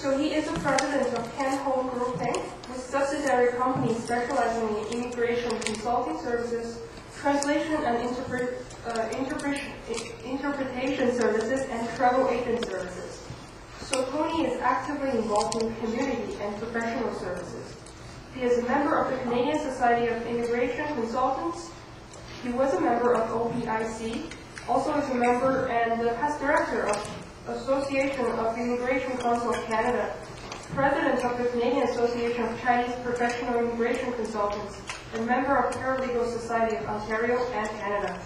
So he is the president of Ken Home Group Inc., a subsidiary company specializing in immigration consulting services, translation and interpretation services, and travel agent services. So Tony is actively involved in community and professional services. He is a member of the Canadian Society of Immigration Consultants. He was a member of OPIC, also is a member and the past director of Association of Immigration Council of Canada, president of the Canadian Association of Chinese Professional Immigration Consultants, and member of Paralegal Society of Ontario and Canada.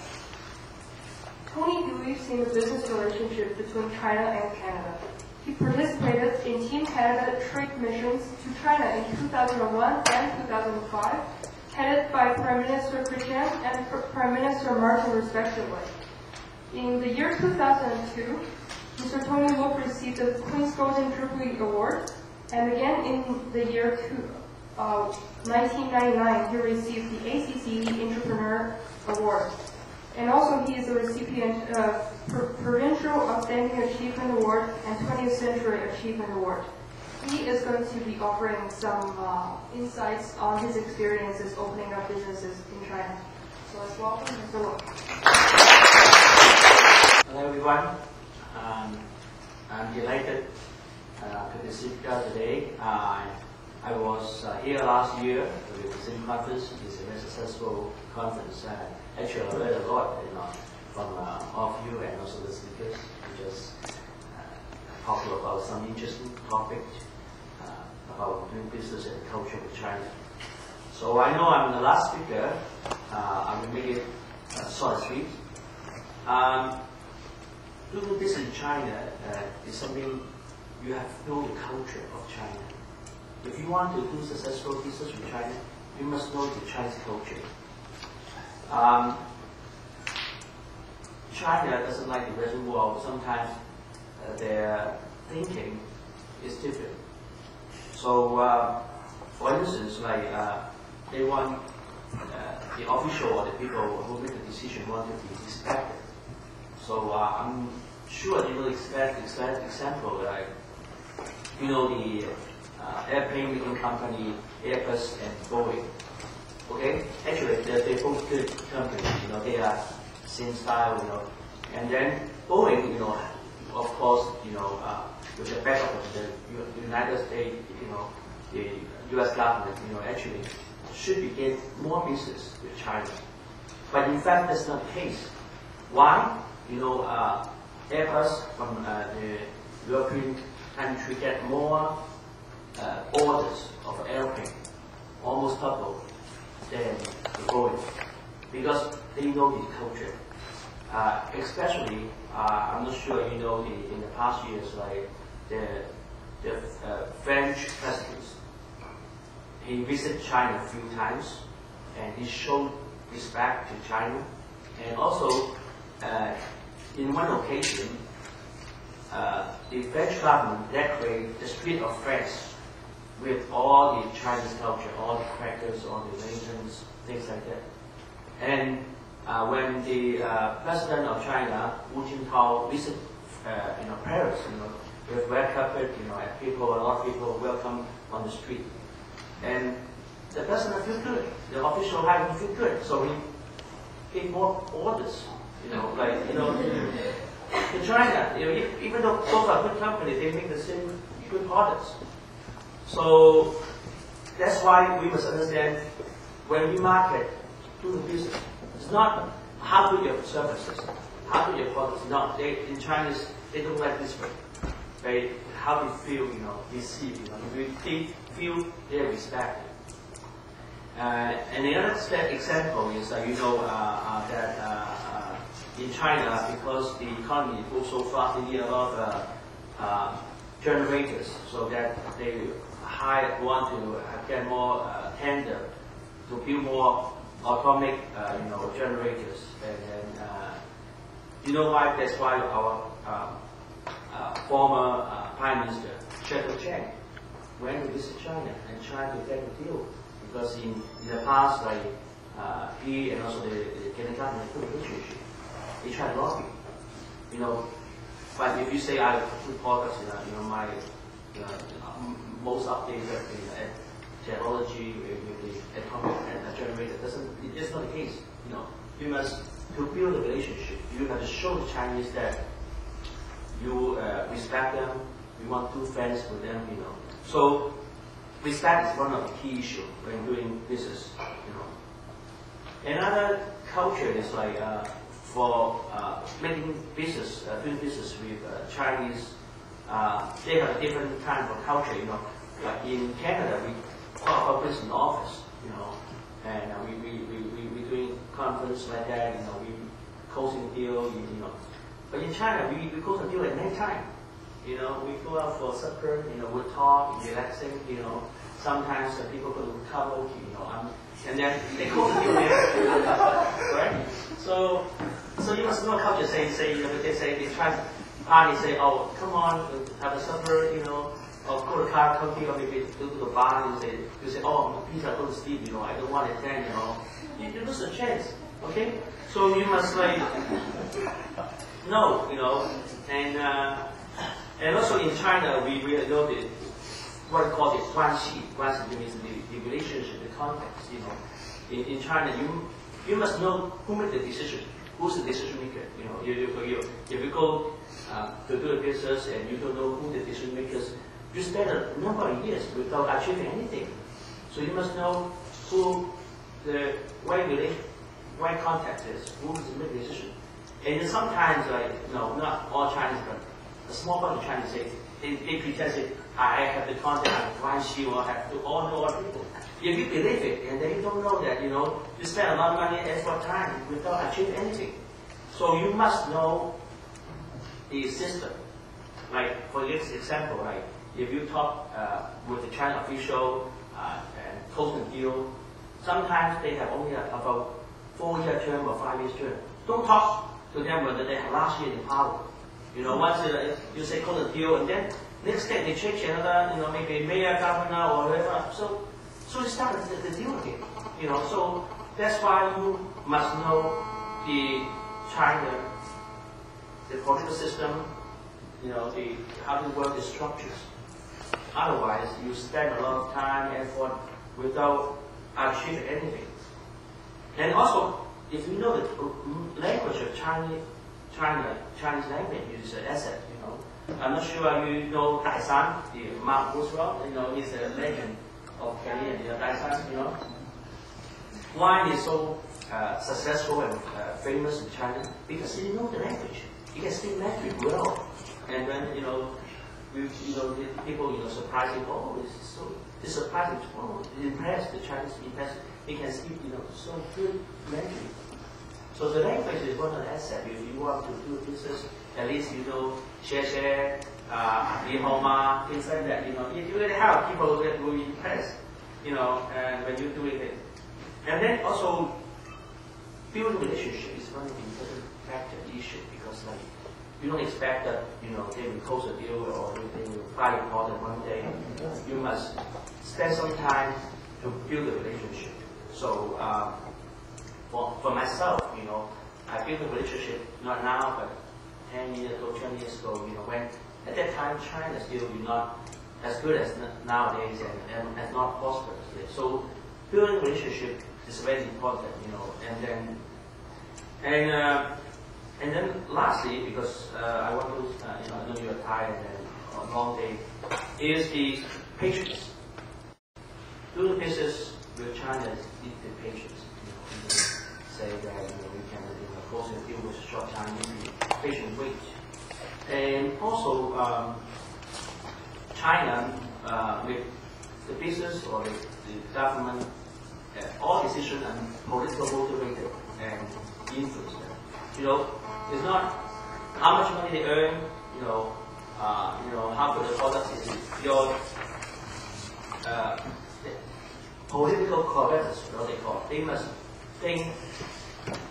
Tony believes in the business relationship between China and Canada. He participated in Team Canada trade missions to China in 2001 and 2005, headed by Prime Minister Chrétien and Prime Minister Martin respectively. In the year 2002, Mr. Tony Look received the Queen's Golden Jubilee Award, and again in the year 1999, he received the ACCE Entrepreneur Award. And also he is a recipient of Provincial Outstanding Achievement Award and 20th Century Achievement Award. He is going to be offering some insights on his experiences opening up businesses in China. So let's welcome Mr. Look. Hello everyone. I'm delighted to be here today. I was here last year with the same conference. It's a very successful conference. Actually, I learned a lot, from all of you and also the speakers. We just talked about some interesting topics about doing business and culture with China. So I know I'm the last speaker. I'm going to make it short and sweet. Doing business in China is something you have to know the culture of China. If you want to do successful business in China, you must know the Chinese culture. China doesn't like the Western world. Sometimes their thinking is different. So, for instance, like they want the official or the people who make the decision want to be respected. So I'm sure you will expect example like the airplane making company Airbus and Boeing. Okay, actually they're both good companies. They are same style. And then Boeing, of course, with the backup of the United States, the U.S. government, actually should be get more business with China. But in fact, that's not the case. Why? Airbus from the European country get more orders of airplane, almost double than the Boeing, because they know the culture. Especially, I'm not sure in the past years, like the French president, he visited China a few times, and he showed respect to China, and also. In one occasion, the French government decorated the street of France with all the Chinese culture, all the crackers, all the lanterns, things like that. And when the president of China, Hu Jintao, visited Paris, with red carpet, and a lot of people welcome on the street, and the president felt good, the official had feel good, so he gave more orders. In China, even though both are good companies, they make the same good products. So that's why we must understand when we market to the business, it's not how good your services, how good your products. No, in Chinese they don't like this way. How they feel, received. They feel they're respected. And the other example is that in China, because the economy goes so fast, they need a lot of generators, so that they want to get more tender to build more atomic, generators. And why? That's why our former Prime Minister Cheng went to visit China and tried to get a deal, because in the past, he and also the Canadian government put a relationship. They try to lobby, but if you say I put products, my most updated technology with the atomic generator. It's not the case. You must, to build a relationship, you have to show the Chinese that you respect them, you want to be friends with them, So respect is one of the key issues when doing business, Another culture is like for making business, doing business with Chinese, they have a different kind of culture, Like in Canada, we talk about business in the office, and we doing conference like that, we closing deal, But in China, we close a deal at any time. We go out for supper, we talk, relaxing, Sometimes people go to karaoke, and then they close the deal there, right? So you must know culture. Say, they try to party, say, oh, come on, have a supper, or go to karaoke, or maybe go to the bar, and you say, oh, please, I go to sleep, I don't want to attend, You lose a chance, okay? So you must know, and also in China, we know what we call the guanxi. Guanxi means the relationship, the context, In China, you must know who made the decision, who's the decision maker, If you go to do a business and you don't know who the decision makers, you spend a number of years without achieving anything. So you must know who the right contact is, who's the making decision. And then sometimes, not all Chinese, but a small part of Chinese say, they pretend say, I have the contact, I have guanxi, or I have to all know all people. If you believe it, and then you don't know that, you spend a lot of money, effort, time, without achieving anything. So you must know the system. Like, for example, if you talk with the China official and close the deal, sometimes they have only about 4-year term or 5-year term. Don't talk to them whether they have last year in power. Once you say close the deal, and then next day they change another, maybe mayor, governor, or whatever. So you start the deal again. So that's why you must know the China, the political system, how to work the structures. Otherwise, you spend a lot of time, effort, without achieving anything. And also, if you know the language of Chinese language is an asset, I'm not sure you know Daisan, the Mark Roosevelt, he's a legend of Canadian, Daisan, Why is so successful and famous in China? Because he knows the language. He can speak language well. And then, people, surprising, oh, it's surprising, oh, impressed, the Chinese impressed. He can speak, so good language. So the language is one of the assets. If you want to do business, at least share, Nihoma, things like that. You really have people that will be impressed, and when you're doing it. And then also, building relationship is one of the important factor issue because you don't expect that they will close a deal or they will file a product one day. You must spend some time to build a relationship. So for myself, I built a relationship not now, but 10 years ago, 20 years ago. When at that time China still not as good as nowadays and as not prosperous. So building a relationship is very important, and then lastly, because I want to, I know you're tired and a long day, is the patience. Doing business with China needs the patience. Say that we can close a deal with short time, patient wait, and also China with the business or the government, all decisions are political motivated and influenced. It's not how much money they earn, how good the product is. Your political correctness, what they call. They must think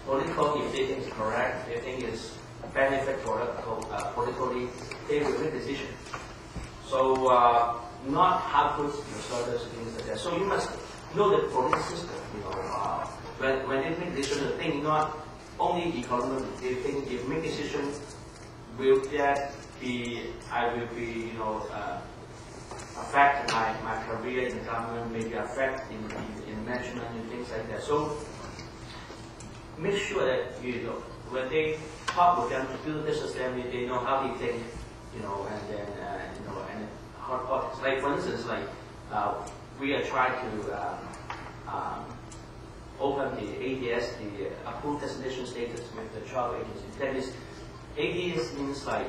political. If they think it's correct, they think it's benefit politically, they will make decision. So not how good your service, things like that. So you must know the political system. When they make decisions, they think not only economically. They think if make decision, will that be? I will be, affect my career in the government, maybe affect in management and things like that. So make sure that when they talk with them to do business, then they know how they think, and then and how. Like for instance, like we are trying to open the ADS, the approved destination status with the travel agency. That is, ADS means like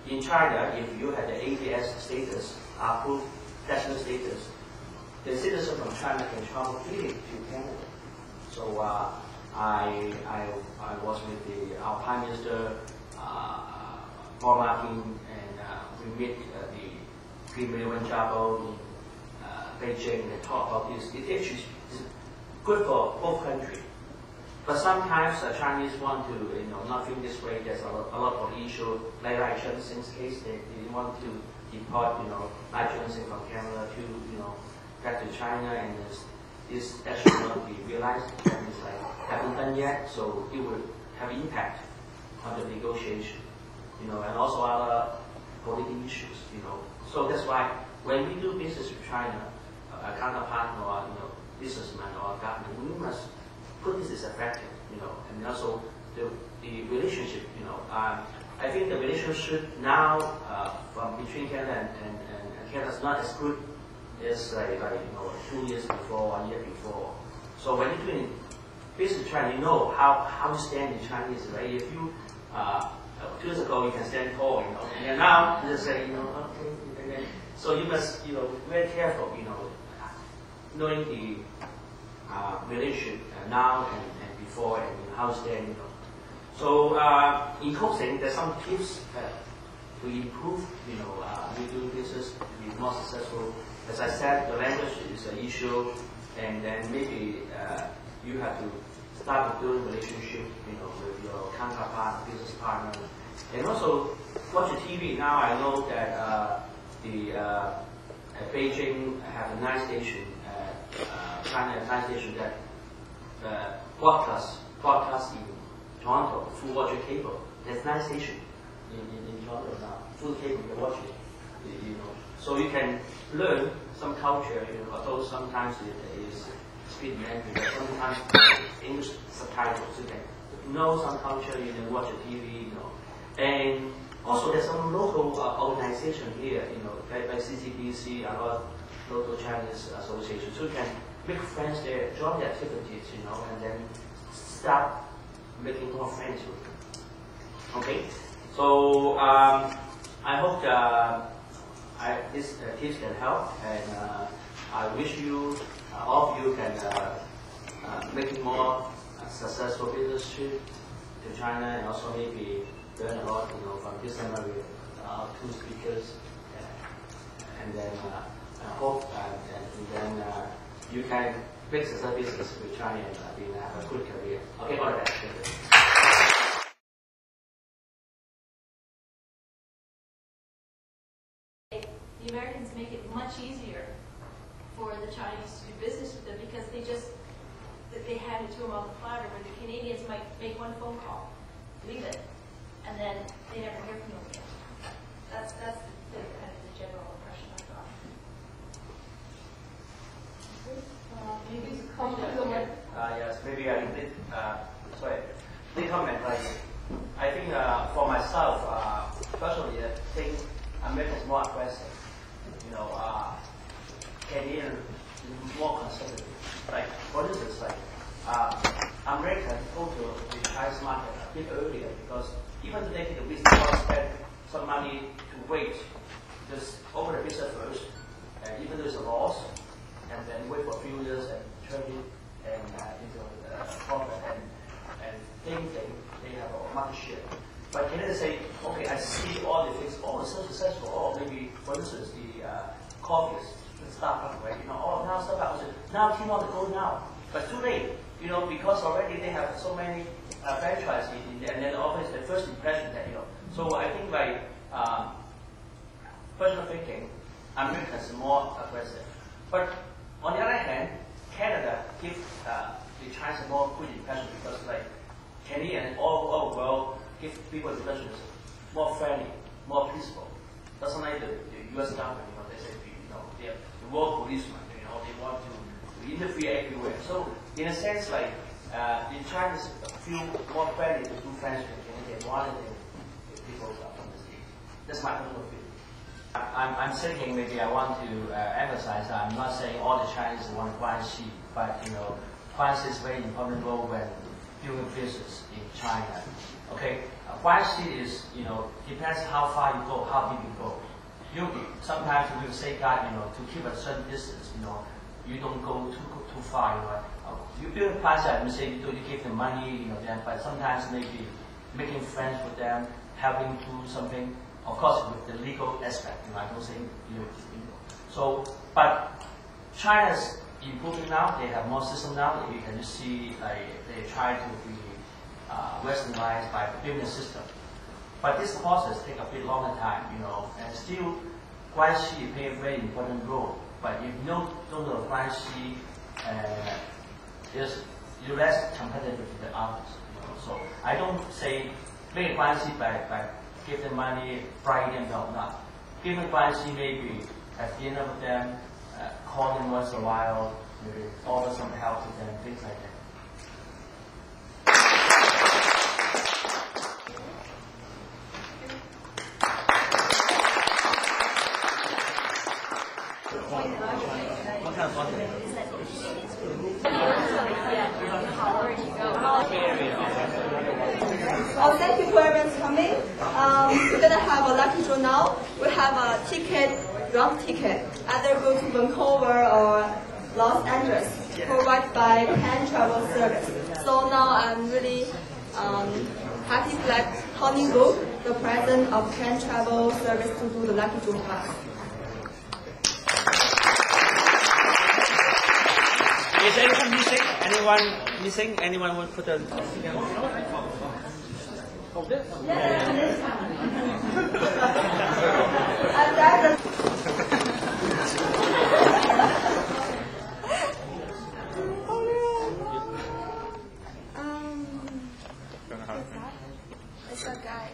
in China, if you had the ADS status, approved destination status, the citizen from China can travel freely to Canada. So I was with our Prime Minister, Paul Martin, and we met the Premier Wen Jiabao in Beijing and talk about this. It actually is good for both countries. But sometimes the Chinese want to, not feel this way. There's a lot of issue. Like Lai Cheng-sing's case, they want to deport, Lai Cheng-sing from Canada to, back to China, and this actually not be realized. And it's like haven't done yet, so it will have impact on the negotiation, and also other political issues, So that's why when we do business with China, a counterpart or businessman or government, we must put this as effective, and also the relationship, I think the relationship now from between Canada and Canada is not as good as like 2 years before, 1 year before. So when you're doing business with China, you know how you stand in Chinese, right? If you 2 years ago you can stand tall, and now you just say, okay. So you must, very careful, knowing the relationship now and before, and how to stand, So in coaching, there's some tips to improve, you doing business to be more successful. As I said, the language is an issue, and then maybe you have to start building relationship, with your counterpart, business partner, and also watch TV. Now I know that Beijing have a nice station, China has a nice station that broadcast in Toronto through watch cable. There's nice station in Toronto now, through cable you can watch it, So you can learn some culture, although sometimes it is speak Mandarin, but sometimes English subtitles. You can know some culture, you can watch a TV, And also there's some local organization here, like CCBC, a lot of local Chinese associations. So you can make friends there, join the activities, and then start making more friends with them. Okay? So I hope this tips can help, and I wish you, all of you can make more successful business trip to China, and also maybe learn a lot, from this seminar with our 2 speakers, and then I hope and then you can make successful business with China and have a good career. Okay, all the best. The Americans make it much easier for the Chinese to do business with them because they hand it to them on the platter, where the Canadians might make one phone call, leave it, and then they never hear from them again. That's the kind of the general impression I got. Maybe to comment. Yes, maybe I did. They comment like I think for myself, personally, I think America is more aggressive. Canadian is more conservative. Like for instance, America go to the Chinese market a bit earlier because even if they take a business, they spend some money to wait, just open the business first, and even though it's a loss, and then wait for a few years and turn it into profit and think they have a market share. But Canada say, okay, I see all the things, it's so successful. Or maybe, for instance, the coffee Starbucks, right? Now Starbucks, now team want to go now, but too late, because already they have so many franchises in there, and then always the first impression that So I think by personal thinking, America is more aggressive. But on the other hand, Canada gives the Chinese a more good impression because Canadian all over the world give people the impression is more friendly, more peaceful. Doesn't like the U.S. government, they say they're the world policemen. You know, they want to interfere everywhere. So in a sense, like the Chinese feel more friendly to do friends with Canadians rather than the people from the States. That's my personal feeling. I'm thinking maybe I want to emphasize that I'm not saying all the Chinese want Guanxi, but you know, Guanxi is a very important role when doing business in China. Okay, Guanxi is, you know, depends how far you go, how deep you go. Sometimes you will safeguard, you know, to keep a certain distance, you know, you don't go too far, you know. You build Guanxi, I would say you give them money, you know, then, but sometimes maybe making friends with them, helping do something, of course with the legal aspect, you know, I don't say you. So, but China's improving now, they have more system now, you can just see they try to be westernized by building a system. But this process takes a bit longer time, you know, and still Guanxi play a very important role. But if you don't know Guanxi, you're less competitive with the others. You know? So I don't say make Guanxi by give them money, bribe them, no, not. Give them Guanxi, maybe have dinner with them, call them once in a while, maybe offer some help to them, things like that. Oh, thank you for everyone's coming. We're gonna have a lucky draw now. We have a ticket, round ticket, either go to Vancouver or Los Angeles, provided by Pan Travel Service. So now I'm really happy to let Tony Wu, the president of Pan Travel Service, to do the lucky draw class. Is anyone missing? Anyone missing? Anyone will put a... It's a guy.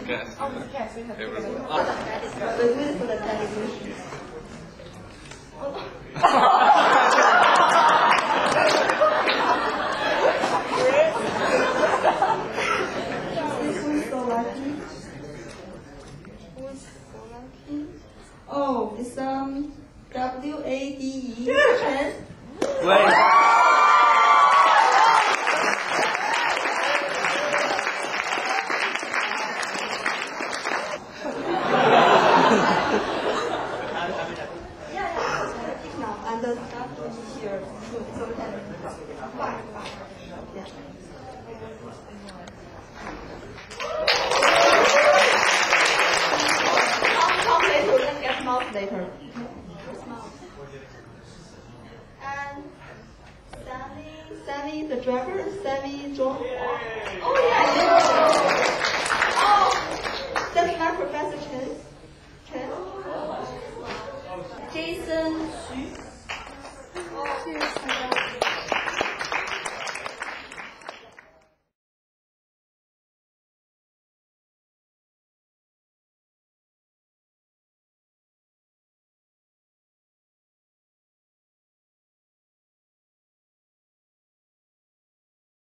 Yes. Oh, yes, we have to for the television. Who's so lucky? Who's so lucky? Oh, it's WADE Chen. And the stuff is here. So we have five. Yeah. Come later, we can get mouth later. And Sammy, the driver, Sammy Zhong. Oh yeah. Oh, that's my Professor Chen. Jason Xu.